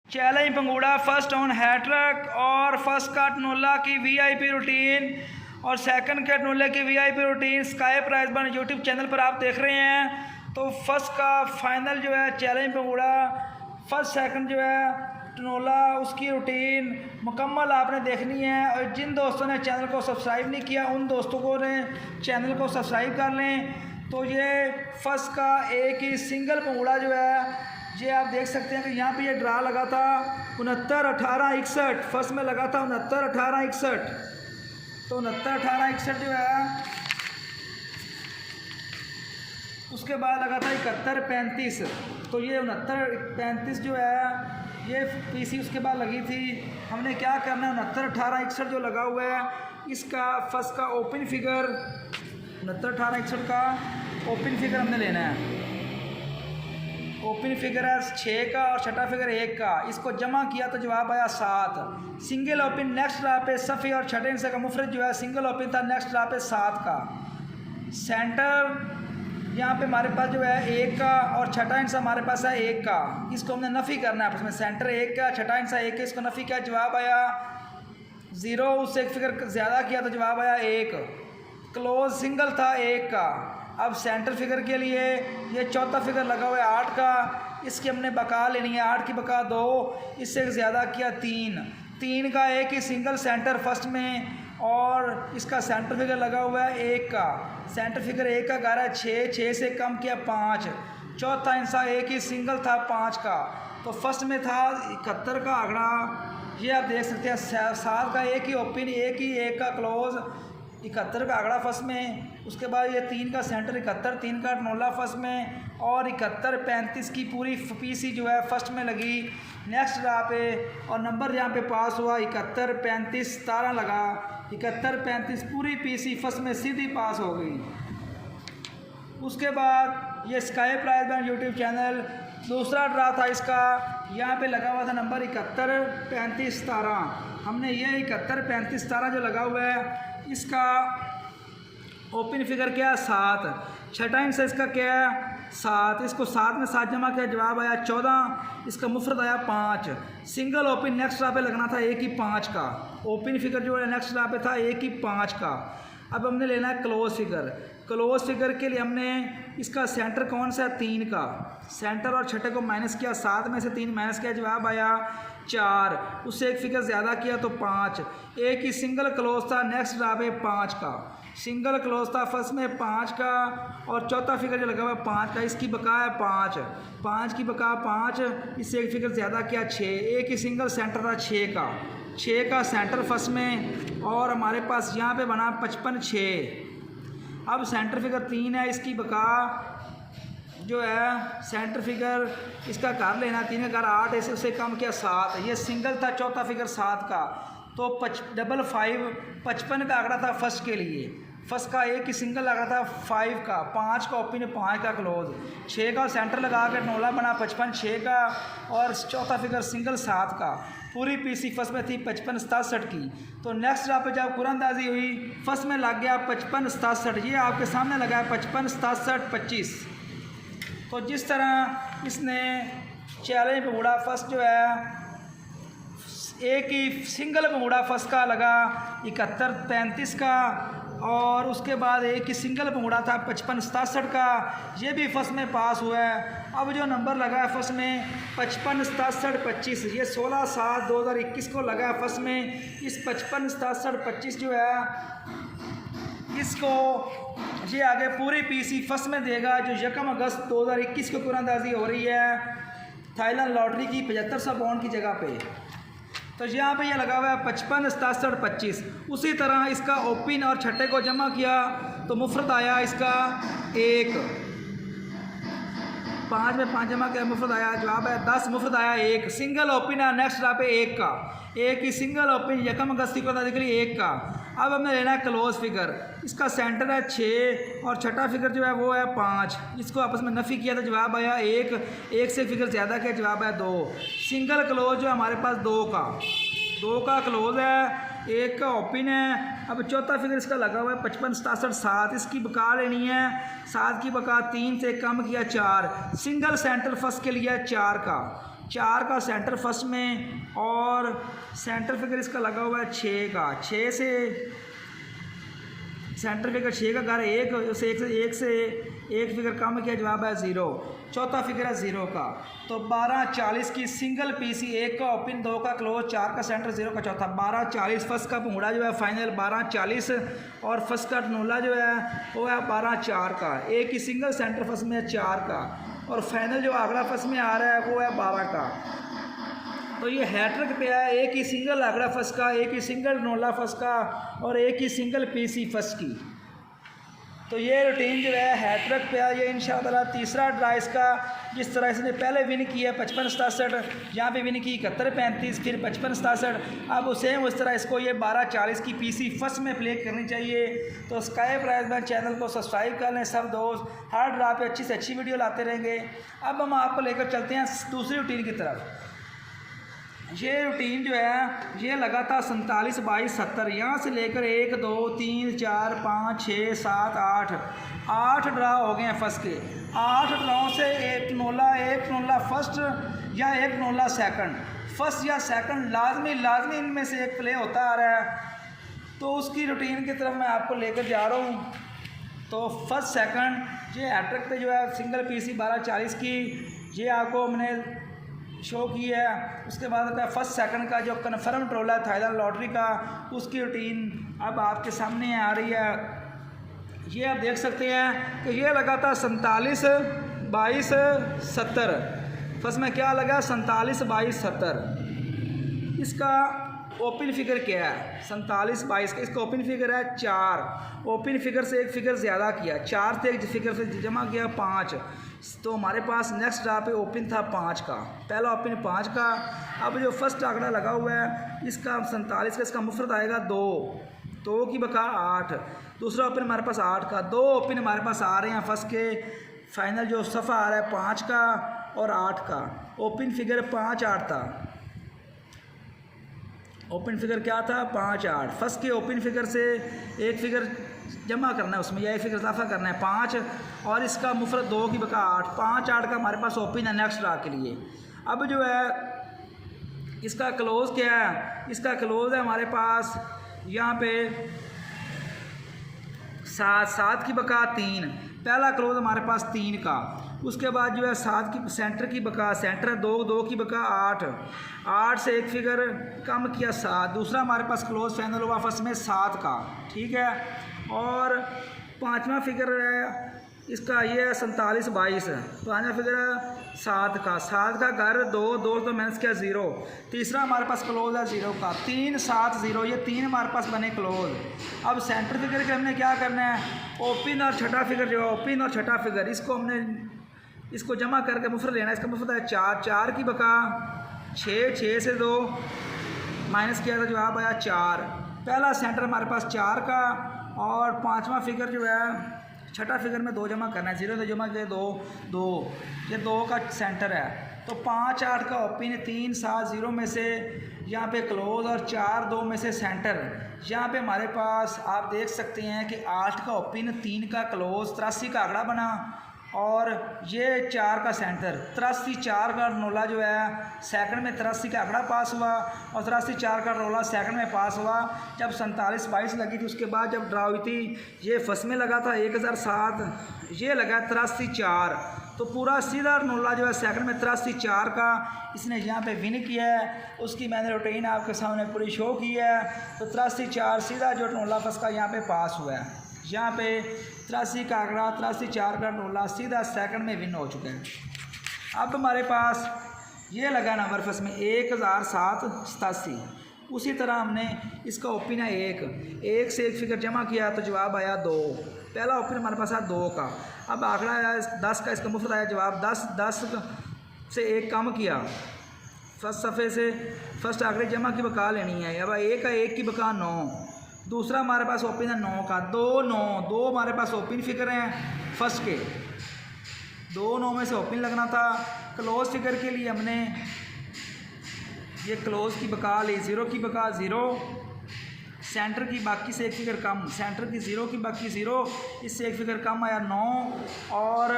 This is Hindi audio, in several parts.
चैलेंज पंगूड़ा फर्स्ट ऑन हैट्रिक और फर्स्ट का टनोला की वीआईपी रूटीन और सेकंड के टनोले की वीआईपी रूटीन स्काई प्राइज बन यूट्यूब चैनल पर आप देख रहे हैं। तो फर्स्ट का फाइनल जो है चैलेंज पंगूड़ा फर्स्ट सेकंड जो है टनोला उसकी रूटीन मुकम्मल आपने देखनी है। और जिन दोस्तों ने चैनल को सब्सक्राइब नहीं किया उन दोस्तों को ने चैनल को सब्सक्राइब कर लें। तो ये फर्स्ट का एक ही सिंगल पंगूड़ा जो है ये आप देख सकते हैं कि यहाँ पे ये ड्रा लगा था 69-18-61 फर्स्ट में लगा था 69-18-61। तो 69-18-61 जो है उसके बाद लगा था 71-35। तो ये 69-35 जो है ये पीसी उसके बाद लगी थी। हमने क्या करना है 69-18-61 जो लगा हुआ है इसका फर्स्ट का ओपन फिगर 69-18-61 का ओपन फिगर हमने लेना है। ओपन फिगर है 6 का और छठा फिगर 1 का। इसको जमा किया तो जवाब आया 7। सिंगल ओपन नेक्स्ट ड्रा पे सफ़ी और छठे हिस्से का मुफरद जो है सिंगल ओपन था नेक्स्ट ड्रा पे 7 का। सेंटर यहाँ पे हमारे पास जो है 1 का और छठा हिस्सा हमारे पास है 1 का। इसको हमने नफ़ी करना है। उसमें सेंटर 1 का छठा हिस्सा 1 का इसको नफ़ी किया जवाब आया 0। उससे एक फिगर ज़्यादा किया तो जवाब आया 1। क्लोज सिंगल था 1 का। अब सेंटर फिगर के लिए ये चौथा फिगर लगा हुआ है 8 का। इसकी हमने बका लेनी है 8 की बका 2। इससे ज़्यादा किया 3 का एक ही सिंगल सेंटर फर्स्ट में और इसका सेंटर फिगर लगा हुआ है 1 का। सेंटर फिगर 1 का गारा 6 से कम किया 5। चौथा हिस्सा एक ही सिंगल था 5 का। तो फर्स्ट में था 71 का आंकड़ा ये आप देख सकते हैं 7 का एक ही ओपन 1 का क्लोज 71 का आंकड़ा फर्स्ट में। उसके बाद ये 3 का सेंटर 71 3 का टनोला फर्स्ट में और 71-35 की पूरी पीसी जो है फर्स्ट में लगी नेक्स्ट ड्रा पे। और नंबर यहाँ पे पास हुआ 71-35 17 लगा 71-35 पूरी पीसी फर्स्ट में सीधी पास हो गई। उसके बाद ये Sky Prize Bank YouTube channel दूसरा ड्रा था इसका। यहाँ पे लगा हुआ था नंबर 71-35 17। हमने ये 71-35 17 जो लगा हुआ है इसका ओपन फिगर क्या है 7। छठा हिस्सा इसका क्या है 7। इसको 7 में 7 जमा किया जवाब आया 14। इसका मुफरद आया 5। सिंगल ओपन नेक्स्ट ड्रा पे लगना था 1 ही 5 का। ओपन फिगर जो है नेक्स्ट ड्रा पे था 1 ही 5 का। अब हमने लेना है क्लोज फिगर। क्लोज फिगर के लिए हमने इसका सेंटर कौन सा है 3 का। सेंटर और छठे को माइनस किया 7 में से 3 माइनस किया जवाब आया 4। उससे एक फिगर ज़्यादा किया तो 5। एक ही सिंगल क्लोज था नेक्स्ट ड्रा पे 5 का। सिंगल क्लोज था फर्स्ट में 5 का और चौथा फिगर जो लगा हुआ है 5 का। इसकी बका है 5 की बका 5। इससे एक फिगर ज़्यादा किया 6। एक ही सिंगल सेंटर था 6 का सेंटर फर्स्ट में और हमारे पास यहाँ पे बना 55-6। अब सेंटर फिगर 3 है इसकी बका जो है सेंटर फिगर इसका कर लेना 3 का घर 8 है उससे कम किया 7। ये सिंगल था चौथा फिगर 7 का। तो 55 का आंकड़ा था फर्स्ट के लिए। फर्स्ट का एक ही सिंगल आंकड़ा था 5 का। 5 का ओपन 5 का क्लोज 6 का सेंटर लगा कर टनोला बना 55-6 का और चौथा फिगर सिंगल 7 का। पूरी पीसी फर्स्ट में थी 55-67 की। तो नेक्स्ट ड्रा पे जब कुरानंदाजी हुई फर्स्ट में लग गया 55-67। ये आपके सामने लगा है 55-67-25। तो जिस तरह इसने चैलेंज पंगूड़ा फर्स्ट जो है एक ही सिंगल पंगूड़ा फर्स्ट का लगा 71-35 का और उसके बाद एक ही सिंगल पंगूड़ा था 55-67 का। ये भी फर्स्ट में पास हुआ है। अब जो नंबर लगा है फर्स्ट में 55-67-25 ये 16/7/2021 को लगा है फर्स्ट में। इस 55-67-25 जो है इसको ये आगे पूरी पीसी फर्स्ट में देगा जो 1 अगस्त 2021 को कुरानंदाजी हो रही है थाईलैंड लॉटरी की 7500 पाउंड की जगह पे। तो यहाँ पे ये लगा हुआ है 55-67-25। उसी तरह इसका ओपन और छठे को जमा किया तो मुफरद आया इसका 1। 5 में 5 जमा किया मुफरद आया जवाब है 10। मुफरद आया 1। सिंगल ओपन है नेक्स्ट ड्रा पे 1 का। एक ही सिंगल ओपन 1 अगस्त को के लिए 1 का। अब हमें लेना है क्लोज फिगर। इसका सेंटर है 6 और छठा फिगर जो है वो है 5। इसको आपस में नफ़ी किया तो जवाब आया 1 से फिगर ज़्यादा किया जवाब है 2। सिंगल क्लोज जो हमारे पास 2 का क्लोज है 1 का ओपन है। अब चौथा फिगर इसका लगा हुआ है 55-67-7। इसकी बका लेनी है 7 की बका 3 से कम किया 4। सिंगल सेंटर फर्स्ट के लिए 4 का। 4 का सेंटर फर्स्ट में और सेंटर फिगर इसका लगा हुआ है 6 का। 6 से सेंटर फिगर 6 का घर 1 उसे 1 से 1 फिगर कम किया, जवाब है 0। चौथा फिगर है 0 का। तो 1240 की सिंगल पीसी, 1 का ओपन, 2 का क्लोज, 4 का सेंटर, 0 का चौथा। 1240 फर्स्ट का भूड़ा जो है फाइनल 1240 और फर्स्ट का नोला जो है वो है 12/4 का। एक ही सिंगल सेंटर फर्स्ट में है 4 का और फाइनल जो आंकड़ा फर्स्ट में आ रहा है वो है 12 का। तो ये हैट्रिक पे है, एक ही सिंगल आंकड़ा फर्स्ट का, एक ही सिंगल नोला फर्स्ट का और एक ही सिंगल पीसी फर्स्ट की। तो ये रूटीन जो है हैट्रिक पे है। ये इंशाअल्लाह तीसरा ड्रा इसका, जिस तरह इसने पहले विन किया 55-67, यहाँ पे विन की 71-35, फिर 55-67, अब सेम उस तरह इसको ये 1240 की पीसी फर्स्ट में प्ले करनी चाहिए। तो स्काई प्राइज बैंक चैनल को सब्सक्राइब कर लें सब दोस्त, हर ड्रा पे अच्छी से अच्छी वीडियो लाते रहेंगे। अब हम आपको लेकर चलते हैं दूसरी रूटीन की तरफ। ये रूटीन जो है ये लगा था 47-22-70, यहाँ से लेकर 1 2 3 4 5 6 7 8 ड्रा हो गए हैं फर्स्ट के। 8 ड्राओं से एक नोला फर्स्ट या एक नोला सेकंड, फर्स्ट या सेकंड लाजमी इनमें से एक प्ले होता आ रहा है। तो उसकी रूटीन की तरफ मैं आपको लेकर जा रहा हूँ। तो फर्स्ट सेकंड ये हैट्रिक पे जो है सिंगल पीसी 1240 की ये आपको मैंने शो की है। उसके बाद होता है फर्स्ट सेकंड का जो कन्फर्म ट्रोल है थाईलैंड लॉटरी का, उसकी रूटीन अब आपके सामने आ रही है। ये आप देख सकते हैं कि ये लगा था 47-22-70। फर्स्ट में क्या लगा 47-22-70। इसका ओपन फिगर क्या है 47-22 का, इसका ओपन फिगर है 4। ओपन फिगर से एक फिगर ज़्यादा किया, 4 से एक फिगर से जमा किया 5। तो हमारे पास नेक्स्ट ड्रा पे ओपन था 5 का, पहला ओपन 5 का। अब जो फर्स्ट आंकड़ा लगा हुआ है इसका 47 का, इसका मुफरत आएगा 2 की बका 8। दूसरा ओपन हमारे पास 8 का, 2 ओपन हमारे पास आ रहे हैं फर्स्ट के। फाइनल जो सफ़ा आ रहा है 5 का और 8 का। ओपन फिगर 5-8 था। ओपन फिगर क्या था 5-8। फर्स्ट के ओपन फिगर से एक फिगर जमा करना है, उसमें यह फिगर इजाफा करना है 5 और इसका मुफरत 2 की बका 8। 5-8 का हमारे पास ओपन है नेक्स्ट ड्रा के लिए। अब जो है इसका क्लोज क्या है, इसका क्लोज है हमारे पास यहाँ पे 7 की बका 3। पहला क्लोज हमारे पास 3 का। उसके बाद जो है 7 की सेंटर की बका, सेंटर 2 की बका 8 से एक फिगर कम किया 7। दूसरा हमारे पास क्लोज फाइनल हुआ फर्स्ट में 7 का, ठीक है। और पांचवा फिगर है इसका ये है 47-22। पांचवा फिगर है 7 का घर 2 तो मैंने किया 0। तीसरा हमारे पास क्लोज है 0 का, 3-7-0, ये 3 हमारे पास बने क्लोज। अब सेंटर फिगर के हमने क्या करना है, ओपन और छठा फिगर जो है ओपन और छठा फिगर इसको जमा करके मुफरत लेना है। इसका मुफरत है 4 की बका 6 से 2 माइनस किया था, जवाब आया 4। पहला सेंटर हमारे पास 4 का और पांचवा फिगर जो है छठा फिगर में 2 जमा करना है, 0 तो जमा किया 2 ये 2 का सेंटर है। तो 5-8 का ओपन, 3-7-0 में से यहाँ पे क्लोज और 4-2 में से सेंटर। यहाँ पे हमारे पास आप देख सकते हैं कि 8 का ओपन, 3 का क्लोज, 83 का आंकड़ा बना और ये 4 का सेंटर। 83-4 का नोला जो है सेकंड में 83 का आंकड़ा पास हुआ और 83-4 का नोला सेकंड में पास हुआ। जब 47-22 लगी थी उसके बाद जब ड्रा हुई थी ये फर्स्ट में लगा था 1007, ये लगा 83-4। तो पूरा सीधा नोला जो है सेकंड में 83-4 का इसने यहाँ पे विन किया है। उसकी मैंने रूटीन आपके सामने पूरी शो की है। तो 83-4 सीधा जो नोला फर्स्ट का यहाँ पे पास हुआ है। यहाँ पे 83 का आंकड़ा 83-4 का नोला सीधा सेकंड में विन हो चुके हैं। अब हमारे पास ये लगा नंबर फर्स्ट में 1007-87। उसी तरह हमने इसका ओपन है 1 से एक फिगर जमा किया तो जवाब आया 2। पहला ओपन हमारे पास आया 2 का। अब आंकड़ा आया 10 का, इसका मुफ्त आया जवाब 10 से एक कम किया फर्स्ट सफ़े से। फर्स्ट आंकड़े जमा की बका लेनी है। अब 1 की बका 9। दूसरा हमारे पास ओपन है 9 का, 2 हमारे पास ओपन फिगर हैं फर्स्ट के। 2-9 में से ओपन लगना था। क्लोज फिगर के लिए हमने ये क्लोज की बका ली 0 की बका 0, सेंटर की बाकी से एक फिगर कम, सेंटर की 0 की बाकी 0, इससे एक फिगर कम आया 9 और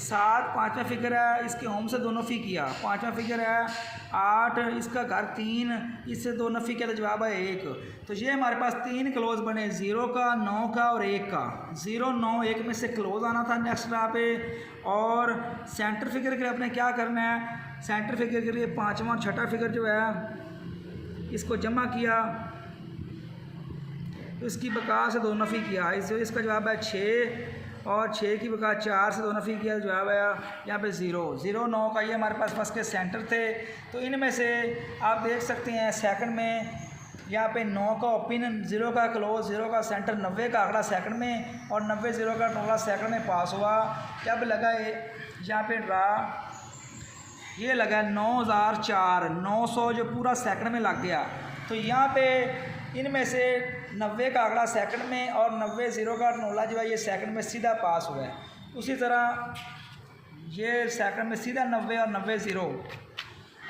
7, पाँचवा फिगर है इसके होम से 2 नफ़ी किया, पाँचवा फिगर है 8, इसका घर 3, इससे 2 नफ़ी किया तो जवाब है 1। तो ये हमारे पास 3 क्लोज बने, 0 का, 9 का और 1 का। 0, 9, 1 में से क्लोज आना था नेक्स्ट ड्रा पे। और सेंटर फिगर के लिए आपने क्या करना है, सेंटर फिगर के लिए पाँचवा और छठा फिगर जो है इसको जमा किया तो इसकी बका से 2 नफ़ी किया, इसका जवाब है 6 और 6 की बका 4 से 2 नफ़ी किया तो जवाब आया यहाँ पे 0, 0, 9 का ये हमारे पास फर्स्ट के सेंटर थे। तो इनमें से आप देख सकते हैं सेकंड में यहाँ पे 9 का ओपन, 0 का क्लोज, 0 का सेंटर, 90 का आंकड़ा सेकंड में और 90 0 का टोला सेकंड में पास हुआ। जब लगा यहाँ पे ड्रा ये लगा 9004, 900 जो पूरा सेकंड में लग गया। तो यहाँ पे इनमें से 90 का आंकड़ा सेकंड में और 90 0 का टोला जो है ये सेकंड में सीधा पास हुआ है। उसी तरह ये सेकंड में सीधा 90 और 90 0।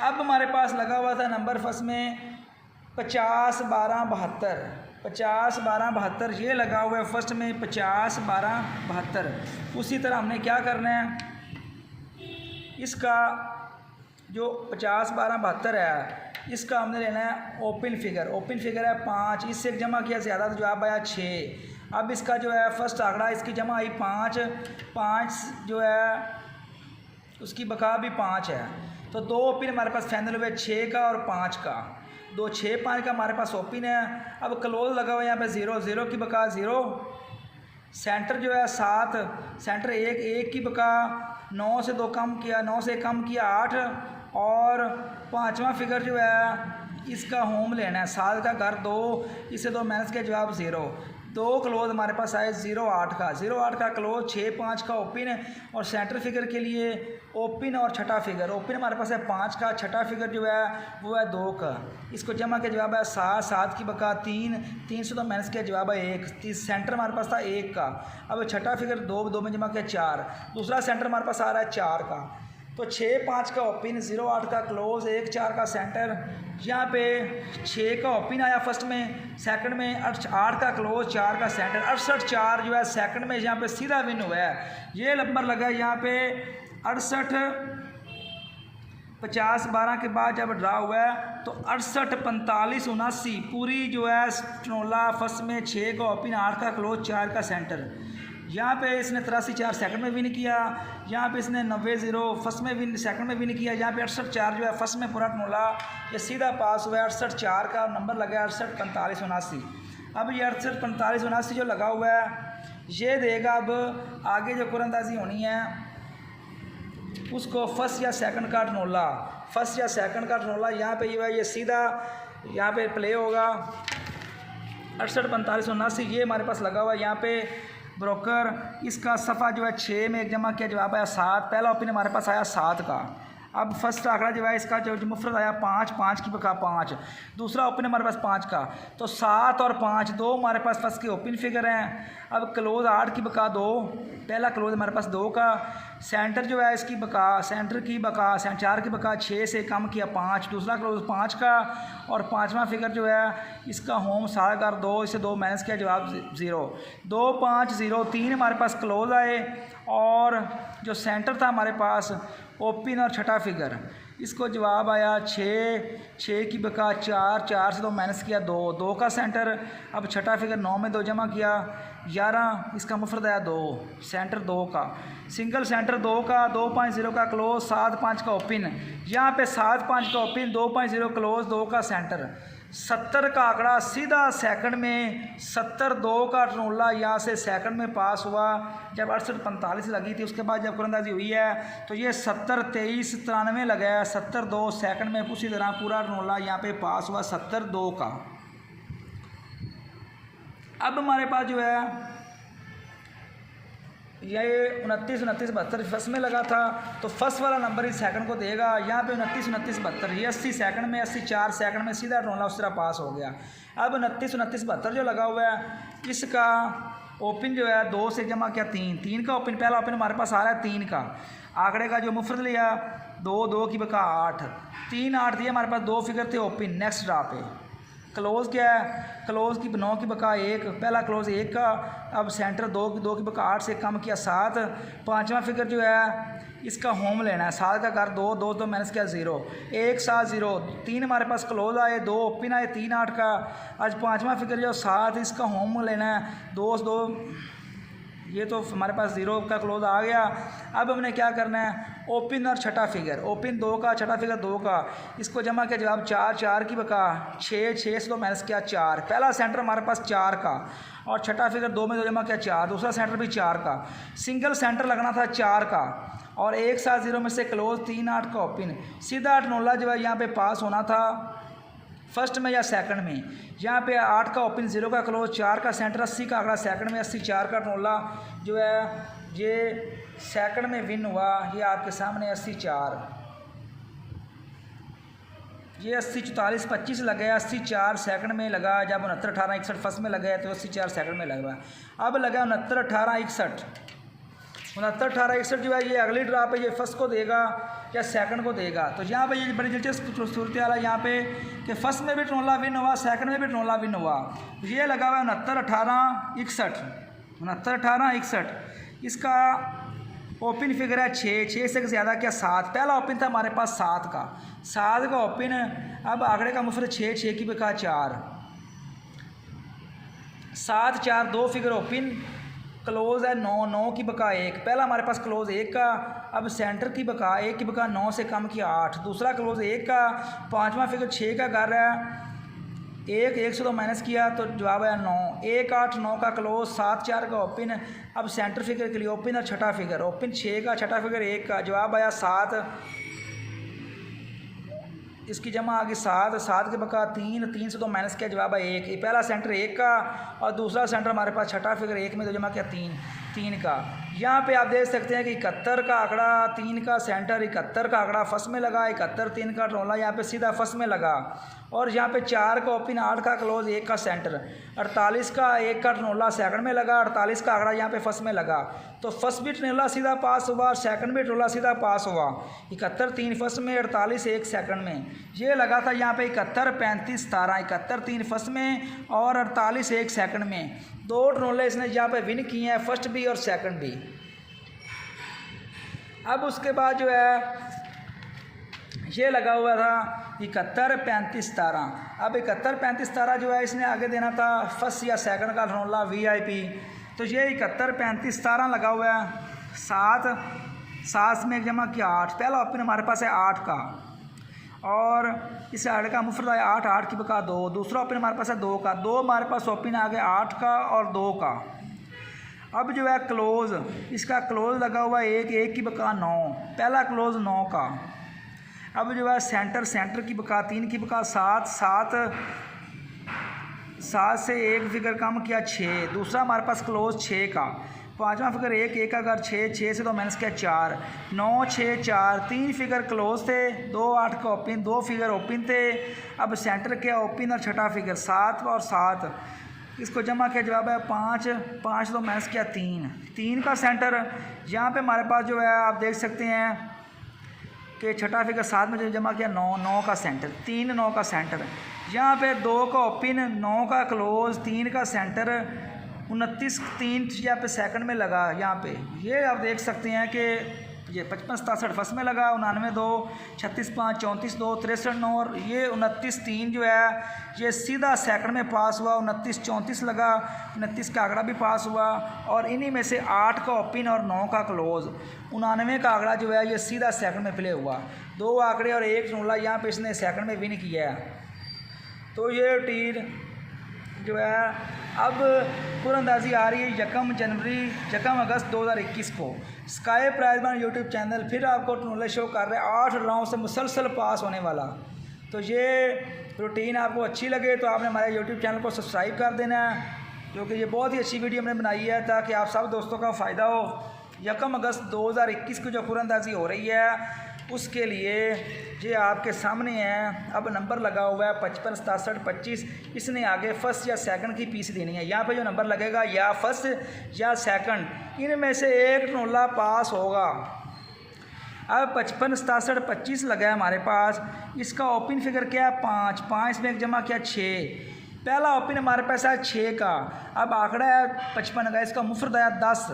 अब हमारे पास लगा हुआ था नंबर फर्स्ट में 50 12 72, 50 12 72 ये लगा हुआ है फर्स्ट में 50 12 72। उसी तरह हमने क्या करना है, इसका जो 50 12 72 है इसका हमने लेना है ओपन फिगर, ओपन फिगर है 5, इससे जमा किया ज़्यादा तो जवाब आया 6। अब इसका जो है फर्स्ट आंकड़ा इसकी जमा आई 5, 5 जो है उसकी बका भी 5 है। तो 2 ओपन हमारे पास फाइनल हुए 6 का और 5 का, 2 6 5 का हमारे पास ओपन है। अब क्लोज लगा हुआ है यहाँ पे 0, 0 की बका 0, सेंटर जो है 7, सेंटर 1, 1 की बका 9 से 2 कम किया, 9 से कम किया 8 और पाँचवा फिगर जो है इसका होम लेना है, 7 का घर 2, इससे 2 माइनस के जवाब 0। 2 क्लोज हमारे पास आए 0 8 का, 0 8 का क्लोज, 6 5 का ओपन और सेंटर फिगर के लिए ओपन और छठा फिगर, ओपन हमारे पास है 5 का, छठा फिगर जो है वो है 2 का, इसको जमा के जवाब है 7, 7 की बका 3, 3 से 2 माइनस के जवाब है 1, सेंटर हमारे पास था 1 का। अब छठा फिगर 2, 2 में जमा किया 4, दूसरा सेंटर हमारे पास आ रहा है 4 का। तो 6 5 का ओपन, 0 8 का क्लोज, 1 4 का सेंटर, यहाँ पे 6 का ओपन आया फर्स्ट में, सेकंड में 8 का क्लोज, 4 का सेंटर, 68 4 जो है सेकंड में यहाँ पे सीधा विन हुआ है। ये नंबर लगा है यहाँ पे 68 50 12 के बाद जब ड्रा हुआ है तो 68 45 79 पूरी जो है टोला फर्स्ट में 6 का ओपन, 8 का क्लोज, 4 का सेंटर। यहाँ पे इसने 83 4 सेकंड में विन किया, यहाँ पे इसने 90 0 फर्स्ट में विन, सेकंड में विन किया। यहाँ पे 68 4 जो है फर्स्ट में पूरा टोला ये सीधा पास हुआ है। 68 4 का नंबर लगा 68 45 79। अब ये 68 45 79 जो लगा हुआ है ये देगा अब आगे जो कुरंदाजी होनी है उसको फर्स्ट या सेकंड का टोला, फर्स्ट या सेकंड का टोला यहाँ पे जो है ये सीधा यहाँ पे प्ले होगा। 68 45 79 ये हमारे पास लगा हुआ है यहाँ पे ब्रोकर, इसका सफ़ा जो है 6 में एक जमा किया जवाब आया 7, पहला ओपन हमारे पास आया 7 का। अब फर्स्ट आंकड़ा जो है इसका जो मुफ्रद आया 5, 5 की बका 5, दूसरा ओपन हमारे पास 5 का, तो 7 और 5 2 हमारे पास फर्स्ट के ओपन फिगर हैं। अब क्लोज 8 की बका 2, पहला क्लोज हमारे पास 2 का, सेंटर जो है इसकी बका, सेंटर की बका 4 की बका 6 से कम किया 5, दूसरा क्लोज 5 का और पाँचवा फिगर जो है इसका होम 7 का 2, इसे 2 माइनस किया जवाब 0। 2 5 0 3 हमारे पास क्लोज आए और जो सेंटर था हमारे पास ओपन और छठा फिगर, इसको जवाब आया 6, 6 की बका 4, 4 से 2 माइनस किया 2, 2 का सेंटर। अब छठा फिगर 9 में 2 जमा किया 11, इसका मुफ्रद आया 2, सेंटर 2 का, सिंगल सेंटर 2 का, 2 5 0 का क्लोज, 7 5 का ओपन, यहाँ पे 7 5 का ओपन, 2 5 0 क्लोज, 2 का सेंटर, 70 का आंकड़ा सीधा सेकंड में, 70 2 का टोला यहाँ से सेकंड में पास हुआ जब 68 45 लगी थी। उसके बाद जब कुरंदाजी हुई है तो ये 70 23 93 लगा है, 70 2 सेकंड में उसी तरह पूरा टोला यहाँ पे पास हुआ 70 2 का। अब हमारे पास जो है ये 29 29 72 फर्स्ट में लगा था तो फर्स्ट वाला नंबर इस सेकंड को देगा। यहाँ पे 29 29 72 ये 80 सेकंड में, 80 4 सेकंड में सीधा टोला उस तरह पास हो गया। अब 29 29 72 जो लगा हुआ है इसका ओपन जो है 2 से जमा किया 3, 3 का ओपन, पहला ओपन हमारे पास आ रहा है 3 का, आंकड़े का जो मुफ्रद लिया 2, 2 की बका 8, 3 8 दिए हमारे पास 2 फिगर थे ओपन नेक्स्ट ड्रा पे। क्लोज़ क्या है, क्लोज़ की 9 की बका 1, पहला क्लोज़ 1 का, अब सेंटर 2 की बका 8 से कम किया 7, पाँचवा फिगर जो है इसका होम लेना है, 7 का घर 2, 2 तो माइनस किया 0, 1 7 0, 3 हमारे पास क्लोज आए, 2 ओपन आए, 3 8 का, आज पाँचवा फिगर जो 7 इसका होम लेना है, 2 2, ये तो हमारे पास 0 का क्लोज आ गया। अब हमने क्या करना है, ओपन और छठा फिगर, ओपन 2 का, छठा फिगर 2 का, इसको जमा किया जवाब 4, 4 की बका 6, 6 से 2 माइनस किया 4, पहला सेंटर हमारे पास 4 का और छठा फिगर 2 में 2 जमा किया 4, दूसरा सेंटर भी 4 का, सिंगल सेंटर लगना था 4 का और 1 7 0 में से क्लोज 3 8 का ओपन, सीधा 8 9 जो है यहाँ पे पास होना था फर्स्ट में या सेकंड में, यहाँ पे 8 का ओपन 0 का क्लोज, 4 का सेंटर 80 का आंकड़ा सेकंड में, 80 4 का टोला जो है ये सेकंड में विन हुआ, ये आपके सामने 80 4, ये 80 44 25 लगा, 80 4 सेकंड में लगा, जब 69 18 61 फर्स्ट में लगा तो 80 4 सेकंड में लगा। अब लगा 69 18 61, 69 18 61 जो है ये अगली ड्रा पे ये फर्स्ट को देगा या सेकंड को देगा। तो यहाँ पे ये बड़ी दिलचस्प सूरत हाल है यहाँ पे कि फर्स्ट में भी टोला विन हुआ, सेकंड में भी टोला विन हुआ। ये लगा हुआ 69 18 61, 69 18 61, इसका ओपन फिगर है 6, 6 से ज़्यादा क्या 7, पहला ओपन था हमारे पास 7 का, 7 का ओपन, अब आंकड़े का मुफरद 6, 6 की बका 4, 7 4 2 फिगर ओपन, क्लोज है 9, 9 की बका 1, पहला हमारे पास क्लोज 1 का, अब सेंटर की बका 1 की बका 9 से कम किया 8, दूसरा क्लोज 1 का, पाँचवा फिगर 6 का घर है 1, 1 से 2 माइनस किया तो जवाब है 9, 1 8 9 का क्लोज, 7 4 का ओपन, अब सेंटर फिगर के लिए ओपन और छठा फिगर, ओपन 6 का, छठा फिगर 1 का, जवाब आया 7, इसकी जमा आ गई 7, 7 के बका 3, 3 से 2 माइनस किया जवाब है 1, ये पहला सेंटर 1 का और दूसरा सेंटर हमारे पास छठा फिगर 1 में 2 जमा किया 3, 3 का। यहाँ पे आप देख सकते हैं कि 71 का आंकड़ा, 3 का सेंटर, 71 का आंकड़ा फर्स्ट में लगा, 71 3 का टोला यहाँ पे सीधा फर्स्ट में लगा और यहाँ पे 4 का ओपन, 8 का क्लोज, 1 का सेंटर, 48 का 1 का टोला सेकंड में लगा, 48 का आंकड़ा यहाँ पे फर्स्ट में लगा, तो फर्स्ट भी टोला सीधा पास हुआ, सेकंड भी टोला सीधा पास हुआ, 71 3 फर्स्ट में, 48 1 सेकंड में, ये लगा था यहाँ पे 71 35 17, 71 3 फर्स्ट में और 48 1 सेकंड में, 2 टोले इसने यहाँ पे विन किए हैं, फर्स्ट भी और सेकंड भी। अब उसके बाद जो है ये लगा हुआ था 71 35 17, अब 71 35 17 जो है इसने आगे देना था फर्स्ट या सेकंड का टोला VIP, तो ये 71 35 17 लगा हुआ है, 7 में जमा किया 8, पहला ओपन हमारे पास है 8 का और इस 8 का मुफरद है 8, 8 की बका 2, दूसरा ओपन हमारे पास है 2 का, 2 हमारे पास ओपन आ गया 8 का और 2 का। अब जो है क्लोज, इसका क्लोज लगा हुआ है 1, 1 की बका 9, पहला क्लोज 9 का, अब जो है सेंटर की बका 3 की बका 7, 7 से 1 फिगर कम किया 6, दूसरा हमारे पास क्लोज 6 का, पाँचवा फिगर 1, 1 का घर 6, 6 से 2 माइनस किया 4, 9 6 4, 3 फिगर क्लोज थे, 2 8 का ओपन, 2 फिगर ओपन थे, अब सेंटर के ओपन और छठा फिगर 7 और 7, इसको जमा किया जवाब है 5, 5 से 2 माइनस किया 3, 3 का सेंटर, यहाँ पे हमारे पास जो है आप देख सकते हैं कि छठा फिगर 7 में जो जमा किया 9, 9 का सेंटर, 3 9 का सेंटर, यहाँ पे 2 का ओपन, 9 का क्लोज, 3 का सेंटर, 29 3 यहाँ पे सेकंड में लगा, यहाँ पे ये आप देख सकते हैं कि ये 55 67 फर्स्ट में लगा, 99 2, 36 5, 34 2, 63 9 और ये 29 3 जो है ये सीधा सेकंड में पास हुआ, 29 34 लगा, 29 का आंकड़ा भी पास हुआ और इन्हीं में से 8 का ओपन और 9 का क्लोज, 99 का आंकड़ा जो है ये सीधा सेकंड में प्ले हुआ, 2 आंकड़े और 1 टोला यहाँ पे इसने सेकंड में विन किया है। तो ये टीर जो है अब कुरअंदाजी आ रही है 1 अगस्त 2021 को। स्काई प्राइजमैन यूट्यूब चैनल फिर आपको टोले शो कर रहे हैं 8 राउंड से मुसलसल पास होने वाला। तो ये रूटीन आपको अच्छी लगे तो आपने हमारे यूट्यूब चैनल को सब्सक्राइब कर देना है, क्योंकि ये बहुत ही अच्छी वीडियो हमने बनाई है ताकि आप सब दोस्तों का फ़ायदा हो। 1 अगस्त 2021 को जो कुरअंदाजी हो रही है उसके लिए ये आपके सामने है। अब नंबर लगा हुआ है 55 67 25, इसने आगे फर्स्ट या सेकंड की पीस देनी है। यहाँ पे जो नंबर लगेगा या फर्स्ट या सेकंड, इनमें से एक टोला पास होगा। अब 55 67 25 लगा है हमारे पास। इसका ओपन फिगर क्या है 5, 5 में एक जमा किया 6। पहला ओपन हमारे पास है 6 का। अब आंकड़ा है 55 का, इसका मुफरद आया 10,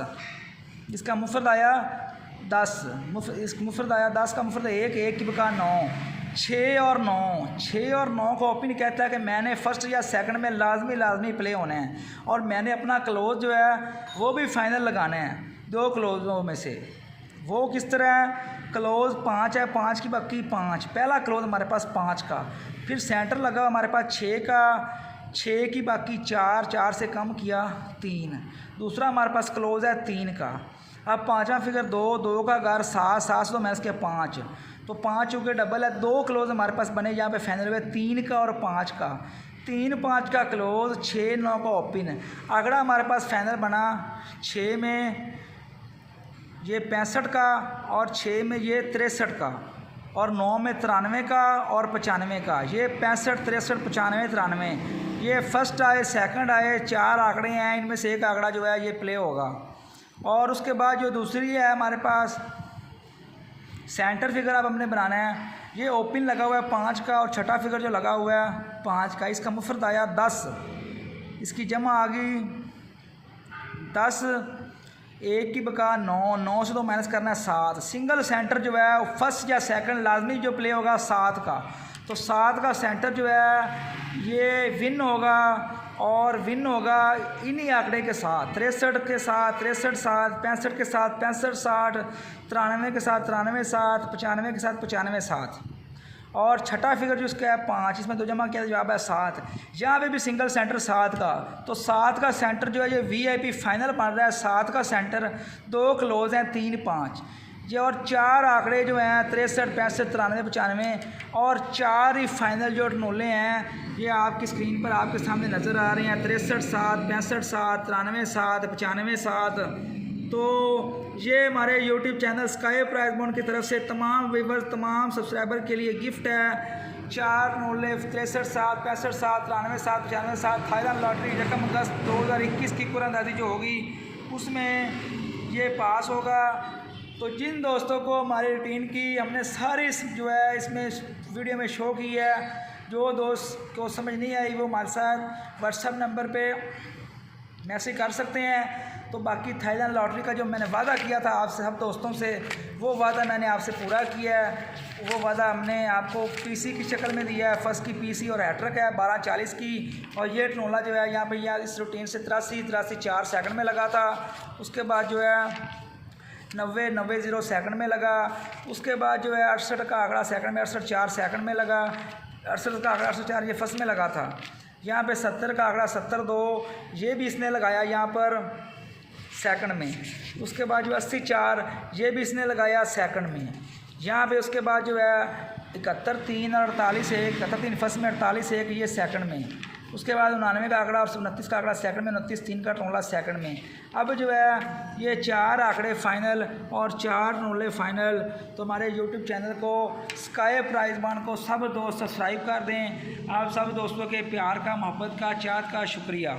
इसका मुफरद आया 10, इस मुफरद आया 10 का मुफरद 1, 1 की बका 9, 6 और 9, 6 और 9 को ओपन कहता है कि मैंने फर्स्ट या सेकंड में लाजमी प्ले होने हैं और मैंने अपना क्लोज जो है वो भी फाइनल लगाने हैं। दो क्लोजों में से वो किस तरह है, क्लोज 5 है, 5 की बाकी 5, पहला क्लोज हमारे पास 5 का, फिर सेंटर लगा हमारे पास 6 का, 6 की बाकी 4, 4 से कम किया 3, दूसरा हमारे पास क्लोज है 3 का। अब पाँचवा फिगर 2, 2 का घर 7, 7 से तो मैंने इसके 5, तो 5 चूँकि डबल है, 2 क्लोज हमारे पास बने यहाँ पे फाइनल हुए 3 का और 5 का, 3 5 का क्लोज, 6 9 का ओपन। आंकड़ा हमारे पास फाइनल बना 6 में ये 65 का और 6 में ये 63 का और 9 में 93 का और 95 का। ये 65 63 95 93 ये फर्स्ट आए सेकंड आए, 4 आंकड़े हैं, इनमें से एक आंकड़ा जो है ये प्ले होगा। और उसके बाद जो दूसरी है हमारे पास सेंटर फिगर अब हमने बनाना है, ये ओपन लगा हुआ है 5 का और छठा फिगर जो लगा हुआ है 5 का, इसका मुफरद आया 10, इसकी जमा आ गई 10, 1 की बका 9, 9 से तो माइनस करना है 7। सिंगल सेंटर जो है फर्स्ट या सेकंड लाजमी जो प्ले होगा 7 का, तो 7 का सेंटर जो है ये विन होगा और विन होगा इन्हीं आंकड़े के साथ, 63 के साथ 63 7, 65 के साथ 65 60, 93 के साथ 93 7, 95 के साथ 95 7। और छठा फिगर जो इसका है 5, इसमें 2 जमा किया जवाब है 7। यहाँ पे भी सिंगल सेंटर 7 का, तो 7 का सेंटर जो है ये VIP फाइनल बन रहा है। 7 का सेंटर 2 क्लोज हैं 3 5 ये, और 4 आंकड़े जो हैं 63 65 93 95 और 4 ही फाइनल जो टनोले हैं ये आपकी स्क्रीन पर आपके सामने नज़र आ रहे हैं, 63 7, 65 7, 93 7, 95 7। तो ये हमारे YouTube channel Sky Prize Bond की तरफ से तमाम व्यूवर्स तमाम सब्सक्राइबर के लिए गिफ्ट है। 4 नोले 63 7, 65 7, 93 7, 95 7 थाईलैंड लॉटरी रकम अगस्त 2021 की कुरानदाजी जो होगी उसमें ये पास होगा। तो जिन दोस्तों को हमारी रूटीन की हमने सारी जो है इसमें वीडियो में शो की है, जो दोस्त को समझ नहीं आई वो हमारे साथ व्हाट्सएप नंबर पे मैसेज कर सकते हैं। तो बाकी थाईलैंड लॉटरी का जो मैंने वादा किया था आपसे सब दोस्तों से, वो वादा मैंने आपसे पूरा किया है। वो वादा हमने आपको पीसी की शक्ल में दिया है। फर्स्ट की पीसी और हैट्रिक है 12:40 की, और ये टनोला जो है यहाँ पे यहाँ इस रूटीन से 83 4 सेकंड में लगा था। उसके बाद जो है 90 0 सेकंड में लगा। उसके बाद जो है 68 का आंकड़ा सेकंड में 68 4 सेकंड में लगा। 68 का आंकड़ा 68 4 ये फर्स्ट में लगा था। यहाँ पे 70 का आंकड़ा 70 2 ये भी इसने लगाया यहाँ पर सेकंड में। उसके बाद जो 80 4 ये भी इसने लगाया सेकंड में यहाँ पे। उसके बाद जो है 71 3 और 48 1, 71 3 फर्स्ट में, 48 1 ये सेकंड में। उसके बाद 99 का आंकड़ा और 29 का आंकड़ा सेकंड में, 29 3 का टोला सेकंड में। अब जो है ये 4 आंकड़े फाइनल और 4 नोले फाइनल। तो हमारे YouTube चैनल को स्काई प्राइज बॉन्ड को सब दोस्त सब्सक्राइब कर दें। आप सब दोस्तों के प्यार का, मोहब्बत का, चाहत का शुक्रिया।